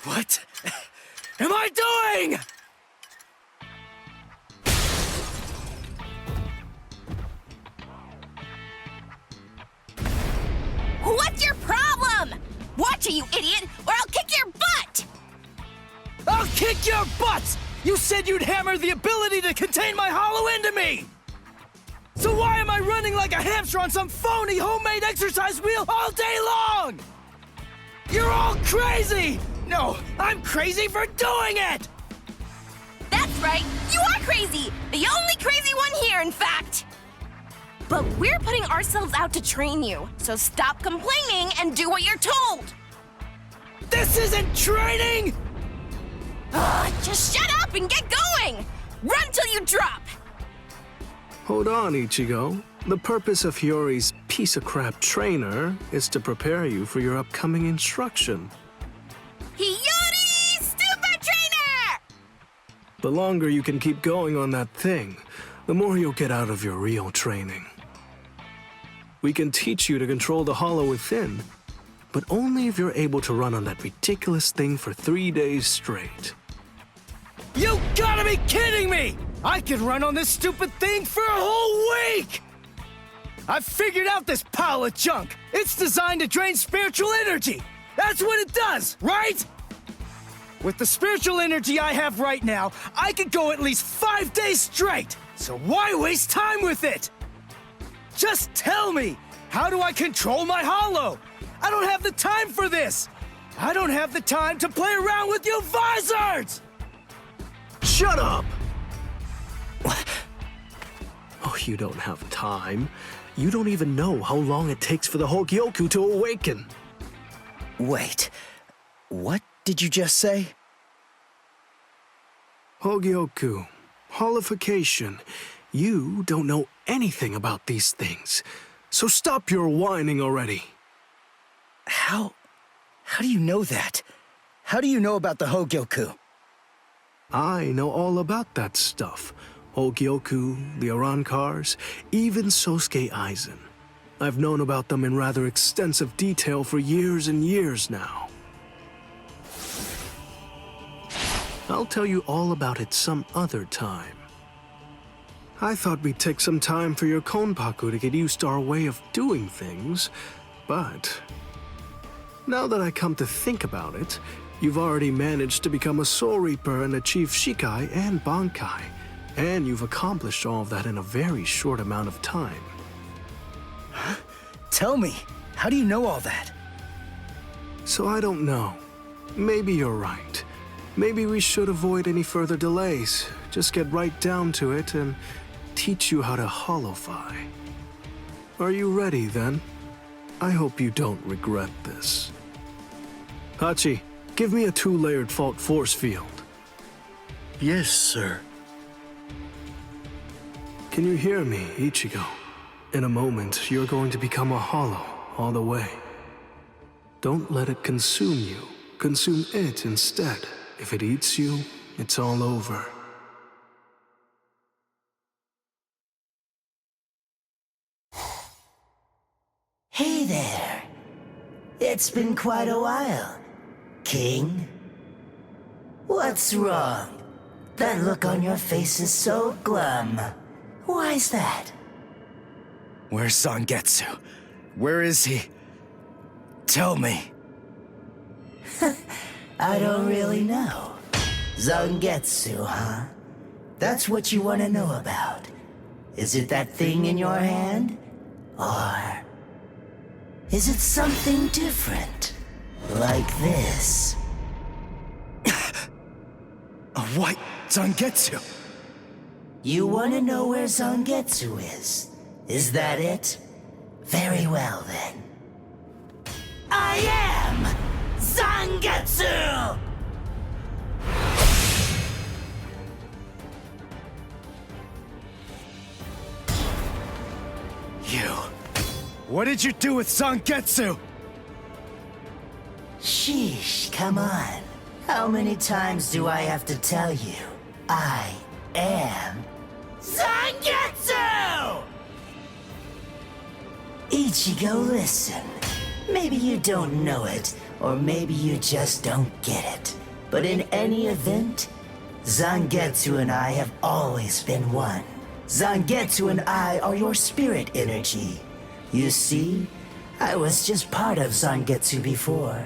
What am I doing? What's your problem? Watch it, you idiot, or I'll kick your butt! I'll kick your butts! You said you'd hammer the ability to contain my hollow into me! So why am I running like a hamster on some phony homemade exercise wheel all day long? You're all crazy! No, I'm crazy for doing it! That's right, you are crazy! The only crazy one here, in fact! But we're putting ourselves out to train you, so stop complaining and do what you're told! This isn't training! Just shut up and get going! Run till you drop! Hold on, Ichigo. The purpose of Hiyori's piece-of-crap trainer is to prepare you for your upcoming instruction. Hiyori, stupid trainer! The longer you can keep going on that thing, the more you'll get out of your real training. We can teach you to control the hollow within, but only if you're able to run on that ridiculous thing for 3 days straight. You gotta be kidding me! I could run on this stupid thing for a whole week! I've figured out this pile of junk! It's designed to drain spiritual energy! That's what it does, right? With the spiritual energy I have right now, I could go at least 5 days straight! So why waste time with it? Just tell me! How do I control my hollow? I don't have the time for this! I don't have the time to play around with you Vizards! Shut up! Oh, you don't have time. You don't even know how long it takes for the Hogyoku to awaken. Wait, what did you just say? Hogyoku, holification. You don't know anything about these things, so stop your whining already. How do you know that? How do you know about the Hogyoku? I know all about that stuff. Hogyoku, the Arankars, even Sosuke Aizen. I've known about them in rather extensive detail for years and years now. I'll tell you all about it some other time. I thought we'd take some time for your Konpaku to get used to our way of doing things, but now that I come to think about it, you've already managed to become a Soul Reaper and achieve Shikai and Bankai, and you've accomplished all of that in a very short amount of time. Huh? Tell me, how do you know all that? So I don't know. Maybe you're right. Maybe we should avoid any further delays. Just get right down to it and teach you how to holofy. Are you ready then? I hope you don't regret this. Hachi, give me a 2-layered fault force field. Yes, sir. Can you hear me, Ichigo? In a moment, you're going to become a hollow all the way. Don't let it consume you. Consume it instead. If it eats you, it's all over. Hey there. It's been quite a while, King. What's wrong? That look on your face is so glum. Why's that? Where's Zangetsu? Where is he? Tell me. I don't really know. Zangetsu, huh? That's what you want to know about. Is it that thing in your hand? Or is it something different? Like this? A white Zangetsu. You want to know where Zangetsu is? Is that it? Very well then. I am Zangetsu! You. What did you do with Zangetsu? Sheesh, come on. How many times do I have to tell you? I am Zangetsu! Ichigo, listen. Maybe you don't know it, Or maybe you just don't get it. But in any event, Zangetsu and I have always been one. Zangetsu and I are your spirit energy. You see, I was just part of Zangetsu before.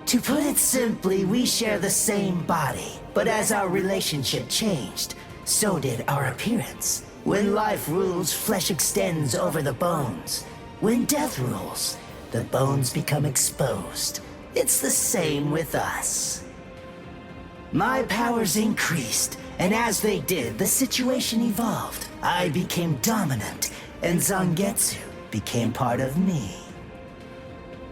To put it simply, we share the same body. But as our relationship changed, so did our appearance. When life rules, flesh extends over the bones. When death rules, the bones become exposed. It's the same with us. My powers increased, and as they did, the situation evolved. I became dominant, and Zangetsu became part of me.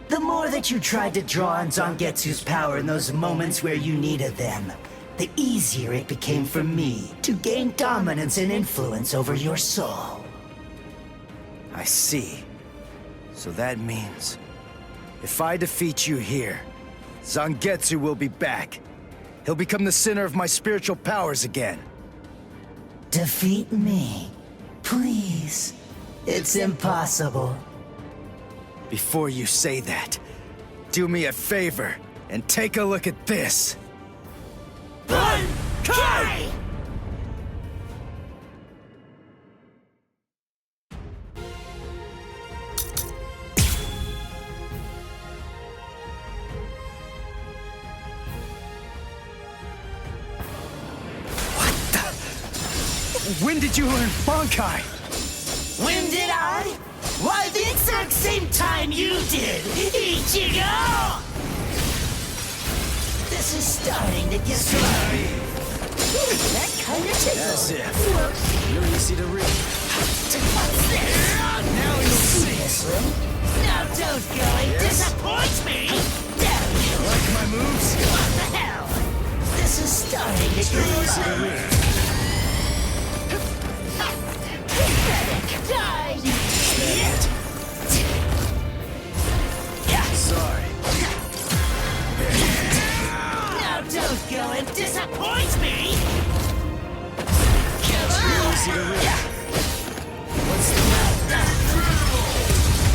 The more that you tried to draw on Zangetsu's power in those moments where you needed them, the easier it became for me to gain dominance and influence over your soul. I see. So that means, if I defeat you here, Zangetsu will be back. He'll become the center of my spiritual powers again. Defeat me, please. It's impossible. Before you say that, do me a favor and take a look at this. Kai! When did you learn Bankai? When did I? Why, the exact same time you did, Ichigo! This is starting to get slow. That kind of tickles. As if. You're easy to read. What's this? Now you'll see. Seriously? Now don't go and disappoint me! Damn you! Like my moves? What the hell? This is starting to get Easy to fun. read. Pathetic! Die! Sorry. Now don't go and disappoint me! Easy to read. What's the matter?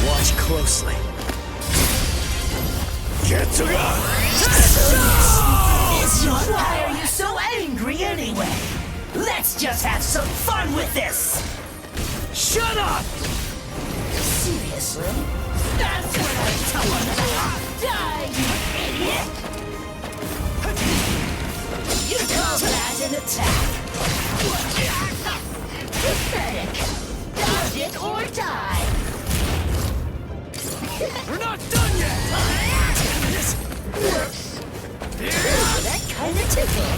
Watch closely. Get to go! Why are you so angry anyway? Let's just have some fun with this! Shut up! Seriously? That's what I'm talking about! Die, you idiot! You call that an attack? Pathetic! Dodge it or die! We're not done yet! That kind of tickle!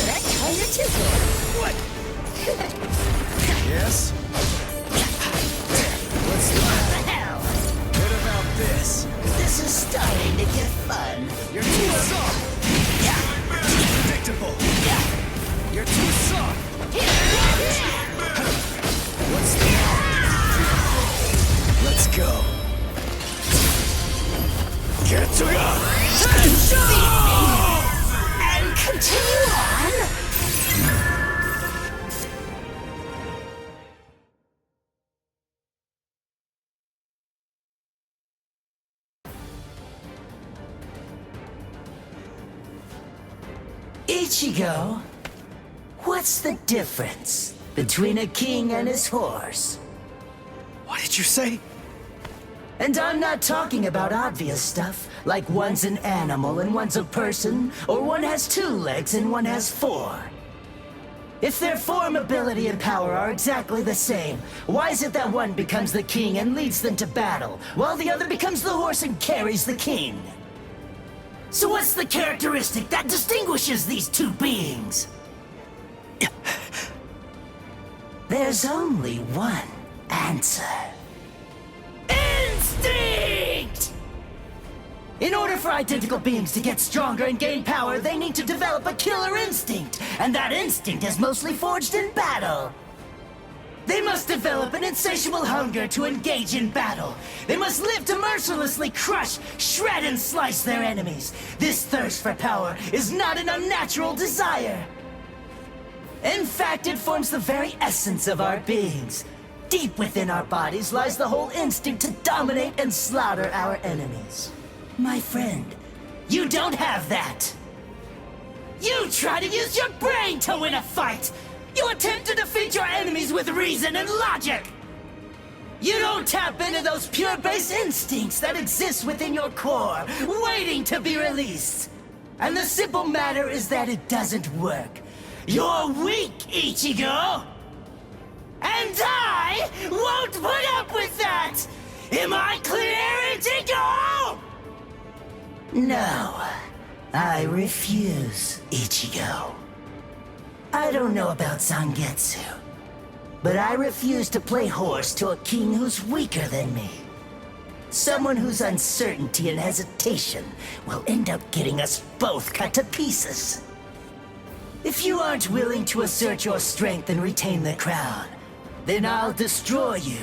That kind of tickle! What? Yes? What's the matter? What the hell? What about this? This is starting to get fun. You're too soft! Predictable! You're too soft! What's the matter? Let's go! Get to go! And continue on! Ichigo, what's the difference between a king and his horse? What did you say? And I'm not talking about obvious stuff, like one's an animal and one's a person, or one has 2 legs and one has 4. If their form, ability, and power are exactly the same, why is it that one becomes the king and leads them to battle, while the other becomes the horse and carries the king? So what's the characteristic that distinguishes these 2 beings? There's only one answer. Instinct! In order for identical beings to get stronger and gain power, they need to develop a killer instinct, and that instinct is mostly forged in battle. They must develop an insatiable hunger to engage in battle. They must live to mercilessly crush, shred, and slice their enemies. This thirst for power is not an unnatural desire. In fact, it forms the very essence of our beings. deep within our bodies lies the whole instinct to dominate and slaughter our enemies. My friend, you don't have that! You try to use your brain to win a fight! You attempt to defeat your enemies with reason and logic! You don't tap into those pure base instincts that exist within your core, waiting to be released! And the simple matter is that it doesn't work. You're weak, Ichigo! And I won't put up with that! Am I clear, Ichigo? No, I refuse, Ichigo. I don't know about Zangetsu, but I refuse to play horse to a king who's weaker than me. Someone whose uncertainty and hesitation will end up getting us both cut to pieces. If you aren't willing to assert your strength and retain the crown, then I'll destroy you,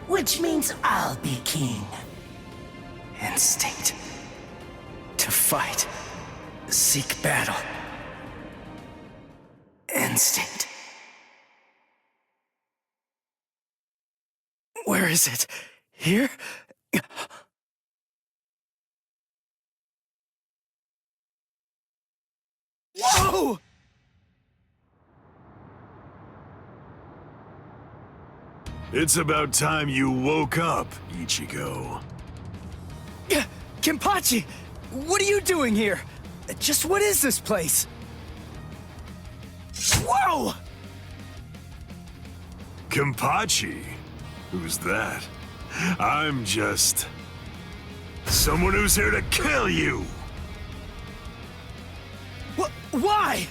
which means I'll be king. Instinct. To fight. Seek battle. Instinct. Where is it? Here? Whoa! It's about time you woke up, Ichigo. Kenpachi! What are you doing here? Just what is this place? Whoa! Kenpachi? Who's that? I'm just... someone who's here to kill you! Why?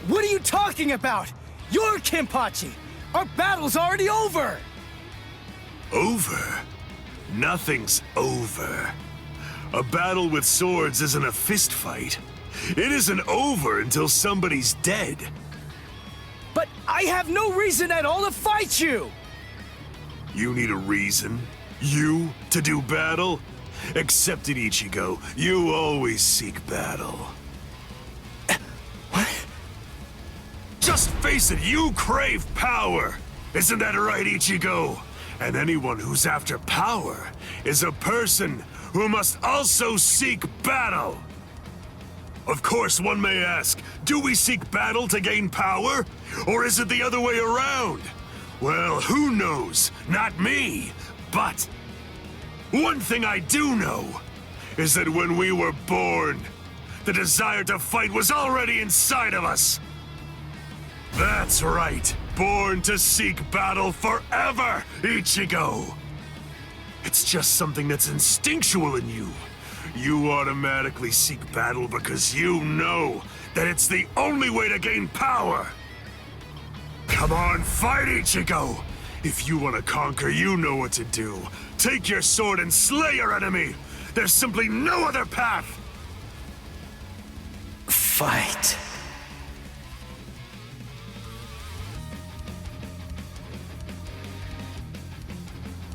What are you talking about? You're Kenpachi! Our battle's already over! Over? Nothing's over. A battle with swords isn't a fist fight. It isn't over until somebody's dead. But I have no reason at all to fight you! You need a reason? You to do battle? Accept it, Ichigo. You always seek battle. What? Just face it, you crave power! Isn't that right, Ichigo? And anyone who's after power is a person who must also seek battle! Of course, one may ask, do we seek battle to gain power? Or is it the other way around? Well, who knows? Not me. But one thing I do know is that when we were born, the desire to fight was already inside of us. That's right. Born to seek battle forever, Ichigo. It's just something that's instinctual in you. You automatically seek battle because you know that it's the only way to gain power. Come on, fight, Ichigo! If you want to conquer, you know what to do. Take your sword and slay your enemy! There's simply no other path! Fight.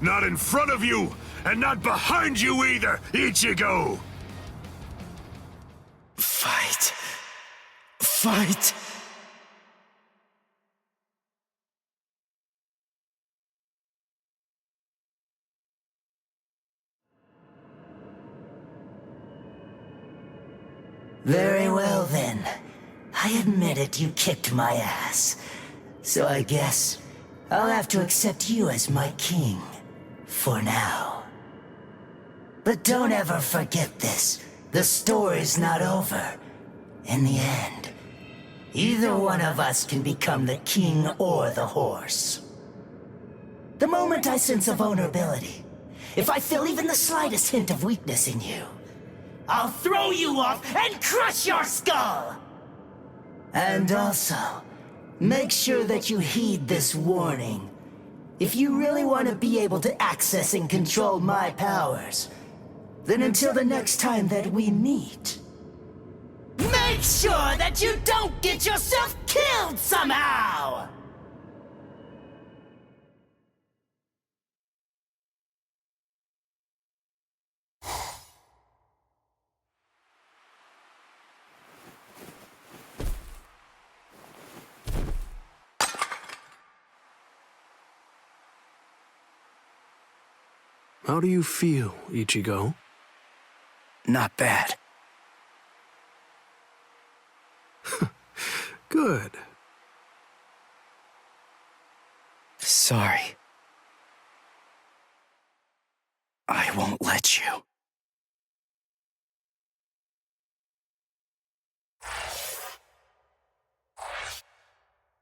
Not in front of you, and not behind you either, Ichigo! Fight. Fight. Very well then. I admit it, you kicked my ass. So I guess I'll have to accept you as my king. For now. But don't ever forget this. The story's not over. In the end, either one of us can become the king or the horse. The moment I sense a vulnerability, if I feel even the slightest hint of weakness in you, I'll throw you off and crush your skull! And also, make sure that you heed this warning. If you really want to be able to access and control my powers, then until the next time that we meet, make sure that you don't get yourself killed somehow! How do you feel, Ichigo? Not bad. Good. Sorry. I won't let you.